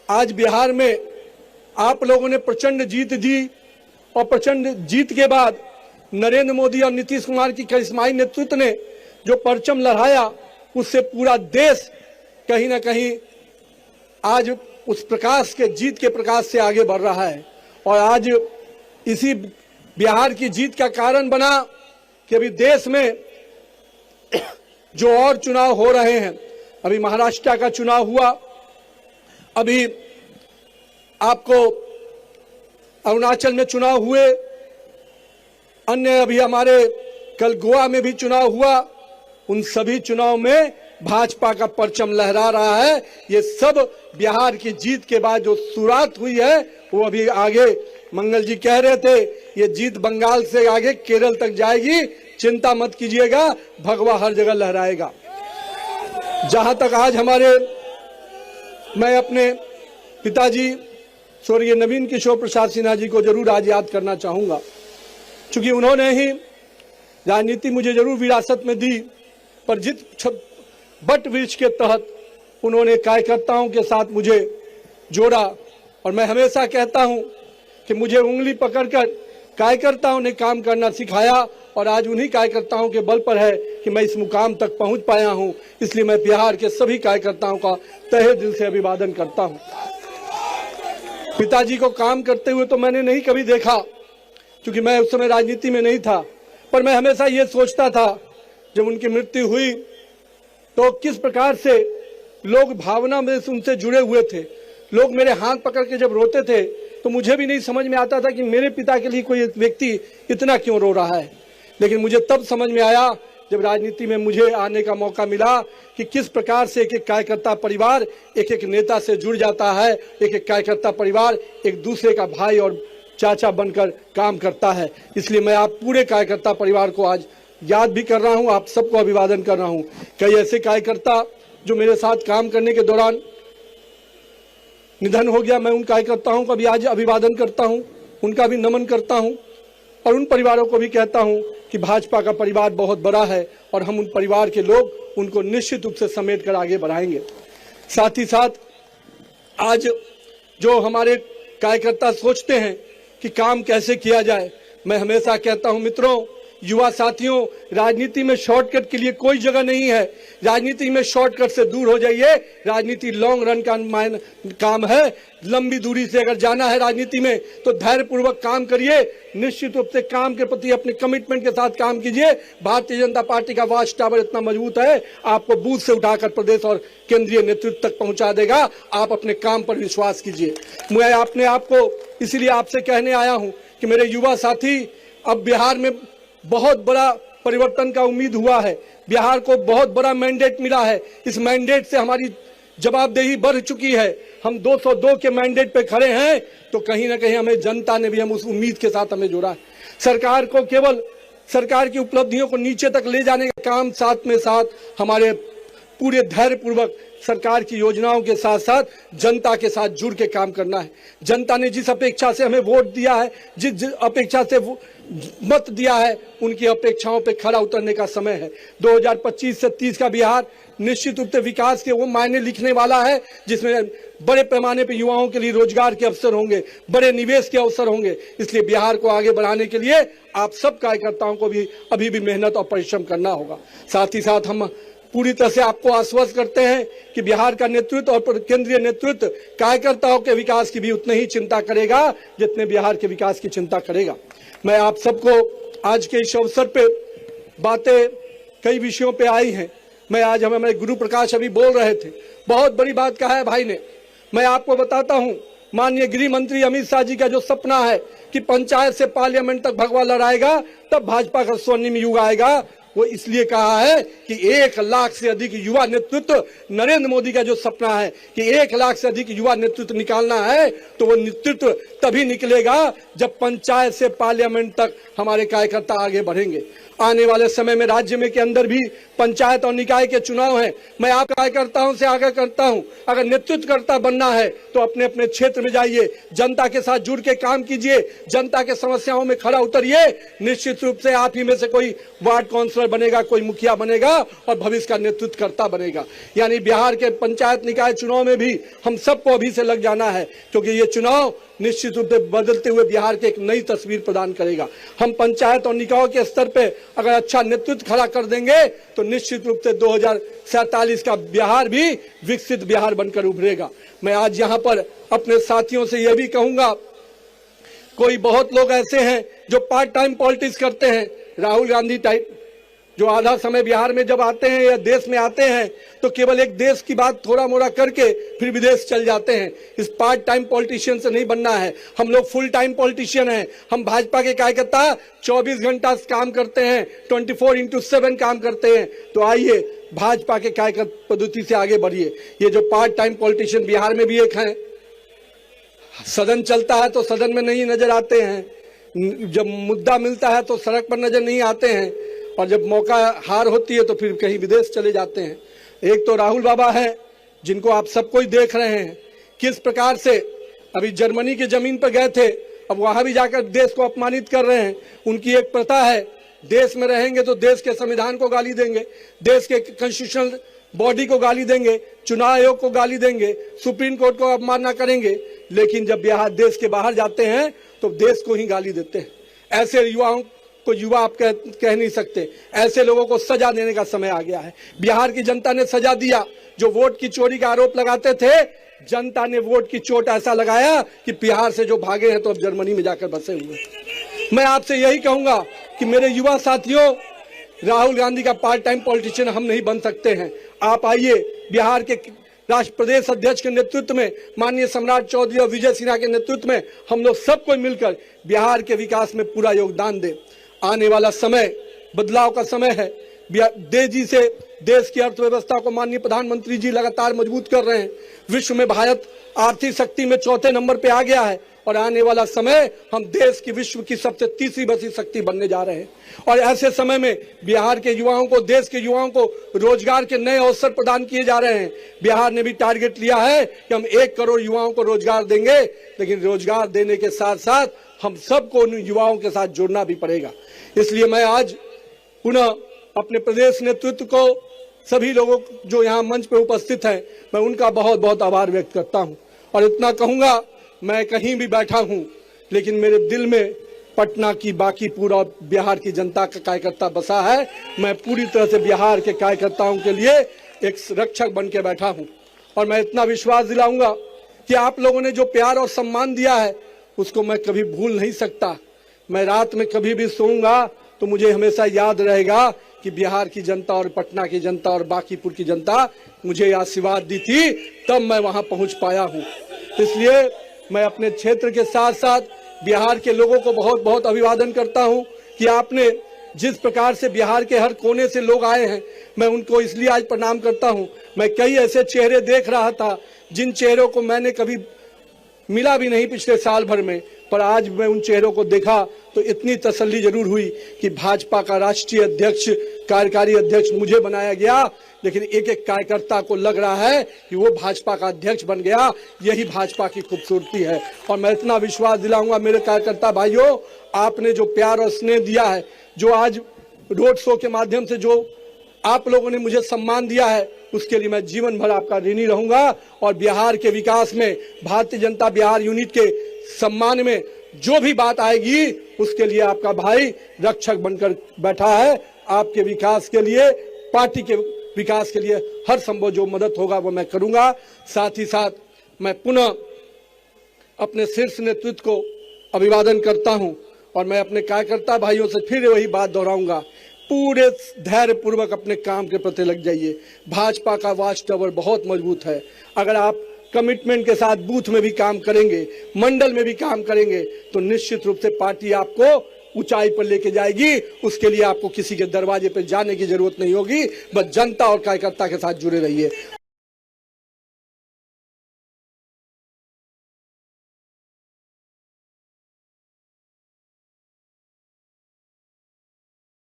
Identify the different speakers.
Speaker 1: आज बिहार में आप लोगों ने प्रचंड जीत दी और प्रचंड जीत के बाद नरेंद्र मोदी और नीतीश कुमार की करिश्माई नेतृत्व ने जो परचम लहराया, उससे पूरा देश कहीं ना कहीं आज उस प्रकाश के, जीत के प्रकाश से आगे बढ़ रहा है। और आज इसी बिहार की जीत का कारण बना कि अभी देश में जो और चुनाव हो रहे हैं, अभी महाराष्ट्र का चुनाव हुआ, अभी आपको अरुणाचल में चुनाव हुए, अन्य अभी हमारे कल गोवा में भी चुनाव हुआ। उन सभी चुनाव में भाजपा का परचम लहरा रहा है। ये सब बिहार की जीत के बाद जो शुरुआत हुई है वो अभी आगे, मंगल जी कह रहे थे, ये जीत बंगाल से आगे केरल तक जाएगी, चिंता मत कीजिएगा, भगवा हर जगह लहराएगा। जहां तक आज मैं अपने पिताजी स्वर्गीय नवीन किशोर प्रसाद सिन्हा जी को जरूर आज याद करना चाहूंगा, क्योंकि उन्होंने ही राजनीति मुझे जरूर विरासत में दी, पर जिस बट वृक्ष के तहत उन्होंने कार्यकर्ताओं के साथ मुझे जोड़ा। और मैं हमेशा कहता हूं कि मुझे उंगली पकड़कर कार्यकर्ताओं ने काम करना सिखाया, और आज उन्हीं कार्यकर्ताओं के बल पर है कि मैं इस मुकाम तक पहुंच पाया हूं। इसलिए मैं बिहार के सभी कार्यकर्ताओं का तहे दिल से अभिवादन करता हूं। पिताजी को काम करते हुए तो मैंने नहीं कभी देखा, क्योंकि मैं उस समय राजनीति में नहीं था, पर मैं हमेशा ये सोचता था जब उनकी मृत्यु हुई तो किस प्रकार से लोग भावना में उनसे जुड़े हुए थे। लोग मेरे हाथ पकड़ के जब रोते थे तो मुझे भी नहीं समझ में आता था कि मेरे पिता के लिए कोई व्यक्ति इतना क्यों रो रहा है। लेकिन मुझे तब समझ में आया जब राजनीति में मुझे आने का मौका मिला कि किस प्रकार से एक एक कार्यकर्ता परिवार एक एक नेता से जुड़ जाता है, एक एक कार्यकर्ता परिवार एक दूसरे का भाई और चाचा बनकर काम करता है। इसलिए मैं आप पूरे कार्यकर्ता परिवार को आज याद भी कर रहा हूं, आप सबको अभिवादन कर रहा हूं। कई ऐसे कार्यकर्ता जो मेरे साथ काम करने के दौरान निधन हो गया, मैं उन कार्यकर्ताओं का भी आज अभिवादन करता हूं, उनका भी नमन करता हूं, और उन परिवारों को भी कहता हूं कि भाजपा का परिवार बहुत बड़ा है और हम उन परिवार के लोग उनको निश्चित रूप से समेट कर आगे बढ़ाएंगे। साथ ही साथ आज जो हमारे कार्यकर्ता सोचते हैं कि काम कैसे किया जाए, मैं हमेशा कहता हूं मित्रों, युवा साथियों, राजनीति में शॉर्टकट के लिए कोई जगह नहीं है। राजनीति में शॉर्टकट से दूर हो जाइए। राजनीति लॉन्ग रन का काम है। लंबी दूरी से अगर जाना है राजनीति में तो धैर्यपूर्वक काम करिए, निश्चित रूप से काम के प्रति अपने कमिटमेंट के साथ काम कीजिए। भारतीय जनता पार्टी का वॉच टावर इतना मजबूत है, आपको बूथ से उठाकर प्रदेश और केंद्रीय नेतृत्व तक पहुंचा देगा। आप अपने काम पर विश्वास कीजिए। मैं अपने आप को इसीलिए आपसे कहने आया हूं कि मेरे युवा साथी, अब बिहार में बहुत बड़ा परिवर्तन का उम्मीद हुआ है। बिहार को बहुत बड़ा मैंडेट मिला है। इस मैंडेट से हमारी जवाबदेही बढ़ चुकी है। हम 202 के मैंडेट पे खड़े हैं, तो कहीं ना कहीं हमें जनता ने भी हम उस उम्मीद के साथ हमें जोड़ा है। सरकार को केवल सरकार की उपलब्धियों को नीचे तक ले जाने का काम, साथ में साथ हमारे पूरे धैर्यपूर्वक सरकार की योजनाओं के साथ साथ जनता के साथ जुड़ के काम करना है। जनता ने जिस अपेक्षा से हमें वोट दिया है, जिस अपेक्षा से मत दिया है, उनकी अपेक्षाओं पे खरा उतरने का समय है। 2025 से 30 का बिहार निश्चित रूप से विकास के वो मायने लिखने वाला है जिसमें बड़े पैमाने पर युवाओं के लिए रोजगार के अवसर होंगे, बड़े निवेश के अवसर होंगे। इसलिए बिहार को आगे बढ़ाने के लिए आप सब कार्यकर्ताओं को भी अभी भी मेहनत और परिश्रम करना होगा। साथ ही साथ हम पूरी तरह से आपको आश्वस्त करते हैं कि बिहार का नेतृत्व और केंद्रीय नेतृत्व कार्यकर्ताओं के विकास की भी उतनी ही चिंता करेगा जितने बिहार के विकास की चिंता करेगा। मैं आप सबको आज के इस अवसर पे बातें कई विषयों पे आई हैं। मैं आज हमें गुरु प्रकाश अभी बोल रहे थे, बहुत बड़ी बात कहा है भाई ने। मैं आपको बताता हूं, माननीय गृह मंत्री अमित शाह जी का जो सपना है कि पंचायत से पार्लियामेंट तक भगवा लड़ाएगा, तब भाजपा का स्वर्णिम युग आएगा, वो इसलिए कहा है कि 1 लाख से अधिक युवा नेतृत्व, नरेंद्र मोदी का जो सपना है कि 1 लाख से अधिक युवा नेतृत्व निकालना है, तो वो नेतृत्व तभी निकलेगा जब पंचायत से पार्लियामेंट तक हमारे कार्यकर्ता आगे बढ़ेंगे। आने वाले समय में राज्य में के अंदर भी पंचायत और निकाय के चुनाव हैं। मैं आप कार्यकर्ताओं से आग्रह करता हूं, अगर नेतृत्वकर्ता बनना है तो अपने अपने क्षेत्र में जाइए, जनता के साथ जुड़ के काम कीजिए, जनता के समस्याओं में खड़ा उतरिए। निश्चित रूप से आप ही में से कोई वार्ड काउंसिलर काउंसलर बनेगा, कोई मुखिया बनेगा और भविष्य का नेतृत्वकर्ता बनेगा। यानी बिहार के पंचायत निकाय चुनाव में भी हम सबको अभी से लग जाना है, क्योंकि ये चुनाव निश्चित रूप से बदलते हुए बिहार के एक नई तस्वीर प्रदान करेगा। हम पंचायत और निकायों के स्तर पे अगर अच्छा नेतृत्व खड़ा कर देंगे तो निश्चित रूप से 2047 का बिहार भी विकसित बिहार बनकर उभरेगा। मैं आज यहाँ पर अपने साथियों से यह भी कहूंगा, कोई बहुत लोग ऐसे हैं जो पार्ट टाइम पॉलिटिक्स करते हैं, राहुल गांधी टाइप, जो आधा समय बिहार में जब आते हैं या देश में आते हैं तो केवल एक देश की बात थोड़ा मोड़ा करके फिर विदेश चल जाते हैं। इस पार्ट टाइम पॉलिटिशियन से नहीं बनना है। हम लोग फुल टाइम पॉलिटिशियन हैं। हम भाजपा के कार्यकर्ता 24 घंटा काम करते हैं, 24/7 काम करते हैं। तो आइए भाजपा के कार्यकर्ता पद्धति से आगे बढ़िए। ये जो पार्ट टाइम पॉलिटिशियन बिहार में भी एक है, सदन चलता है तो सदन में नहीं नजर आते हैं, जब मुद्दा मिलता है तो सड़क पर नजर नहीं आते हैं, और जब मौका हार होती है तो फिर कहीं विदेश चले जाते हैं। एक तो राहुल बाबा हैं, जिनको आप सब कोई देख रहे हैं किस प्रकार से अभी जर्मनी की जमीन पर गए थे, अब वहां भी जाकर देश को अपमानित कर रहे हैं। उनकी एक प्रथा है, देश में रहेंगे तो देश के संविधान को गाली देंगे, देश के कॉन्स्टिट्यूशनल बॉडी को गाली देंगे, चुनाव आयोग को गाली देंगे, सुप्रीम कोर्ट को अवमानना करेंगे, लेकिन जब बिहार देश के बाहर जाते हैं तो देश को ही गाली देते हैं। ऐसे युवाओं को युवा आप कह नहीं सकते। ऐसे लोगों को सजा देने का समय आ गया है। बिहार की जनता ने सजा दिया। जो वोट की चोरी का आरोप लगाते थे, जनता ने वोट की चोट ऐसा लगाया कि बिहार से जो भागे हैं तो अब जर्मनी में जाकर बसे हुए। मैं आपसे यही कहूंगा कि मेरे युवा साथियों, राहुल गांधी का पार्ट टाइम पॉलिटिशियन हम नहीं बन सकते हैं। आप आइए, बिहार के राष्ट्र प्रदेश अध्यक्ष के नेतृत्व में, माननीय सम्राट चौधरी और विजय सिन्हा के नेतृत्व में हम लोग सबको मिलकर बिहार के विकास में पूरा योगदान दें। आने वाला समय बदलाव का समय है। तेजी से देश की अर्थव्यवस्था को माननीय प्रधानमंत्री जी लगातार मजबूत कर रहे हैं। विश्व में भारत आर्थिक शक्ति में 4थे नंबर पे आ गया है, और आने वाला समय हम देश की विश्व की सबसे तीसरी बड़ी शक्ति बनने जा रहे हैं। और ऐसे समय में बिहार के युवाओं को, देश के युवाओं को रोजगार के नए अवसर प्रदान किए जा रहे हैं। बिहार ने भी टारगेट लिया है कि हम 1 करोड़ युवाओं को रोजगार देंगे, लेकिन रोजगार देने के साथ साथ हम सबको उन युवाओं के साथ जुड़ना भी पड़ेगा। इसलिए मैं आज पुनः अपने प्रदेश नेतृत्व को, सभी लोगों जो यहाँ मंच पे उपस्थित हैं, मैं उनका बहुत बहुत आभार व्यक्त करता हूँ। और इतना कहूँगा, मैं कहीं भी बैठा हूँ लेकिन मेरे दिल में पटना की बाकी पूरा बिहार की जनता का कार्यकर्ता बसा है। मैं पूरी तरह से बिहार के कार्यकर्ताओं के लिए एक रक्षक बन के बैठा हूँ। और मैं इतना विश्वास दिलाऊंगा कि आप लोगों ने जो प्यार और सम्मान दिया है उसको मैं कभी भूल नहीं सकता। मैं रात में कभी भी सोऊंगा तो मुझे हमेशा याद रहेगा कि बिहार की जनता और पटना की जनता और बांकीपुर की जनता मुझे आशीर्वाद दी थी, तब मैं वहां पहुंच पाया हूं। इसलिए मैं अपने क्षेत्र के साथ साथ बिहार के लोगों को बहुत बहुत अभिवादन करता हूं कि आपने जिस प्रकार से बिहार के हर कोने से लोग आए हैं, मैं उनको इसलिए आज प्रणाम करता हूं। मैं कई ऐसे चेहरे देख रहा था जिन चेहरों को मैंने कभी मिला भी नहीं पिछले साल भर में, पर आज मैं उन चेहरों को देखा तो इतनी तसल्ली जरूर हुई कि भाजपा का राष्ट्रीय अध्यक्ष, कार्यकारी अध्यक्ष मुझे बनाया गया, लेकिन एक एक कार्यकर्ता को लग रहा है कि वो भाजपा का अध्यक्ष बन गया। यही भाजपा की खूबसूरती है। और मैं इतना विश्वास दिलाऊंगा मेरे कार्यकर्ता भाइयों, आपने जो प्यार और स्नेह दिया है, जो आज रोड शो के माध्यम से जो आप लोगों ने मुझे सम्मान दिया है, उसके लिए मैं जीवन भर आपका ऋणी रहूंगा। और बिहार के विकास में, भारतीय जनता बिहार यूनिट के सम्मान में जो भी बात आएगी, उसके लिए आपका भाई रक्षक बनकर बैठा है। आपके विकास के लिए, पार्टी के विकास के लिए हर संभव जो मदद होगा वो मैं करूंगा। साथ ही साथ मैं पुनः अपने शीर्ष नेतृत्व को अभिवादन करता हूं। और मैं अपने कार्यकर्ता भाइयों से फिर वही बात दोहराऊंगा, पूरे धैर्य पूर्वक अपने काम के प्रति लग जाइए। भाजपा का वॉच टावर बहुत मजबूत है। अगर आप कमिटमेंट के साथ बूथ में भी काम करेंगे, मंडल में भी काम करेंगे, तो निश्चित रूप से पार्टी आपको ऊंचाई पर लेके जाएगी। उसके लिए आपको किसी के दरवाजे पर जाने की जरूरत नहीं होगी, बस जनता और कार्यकर्ता के साथ जुड़े रहिए।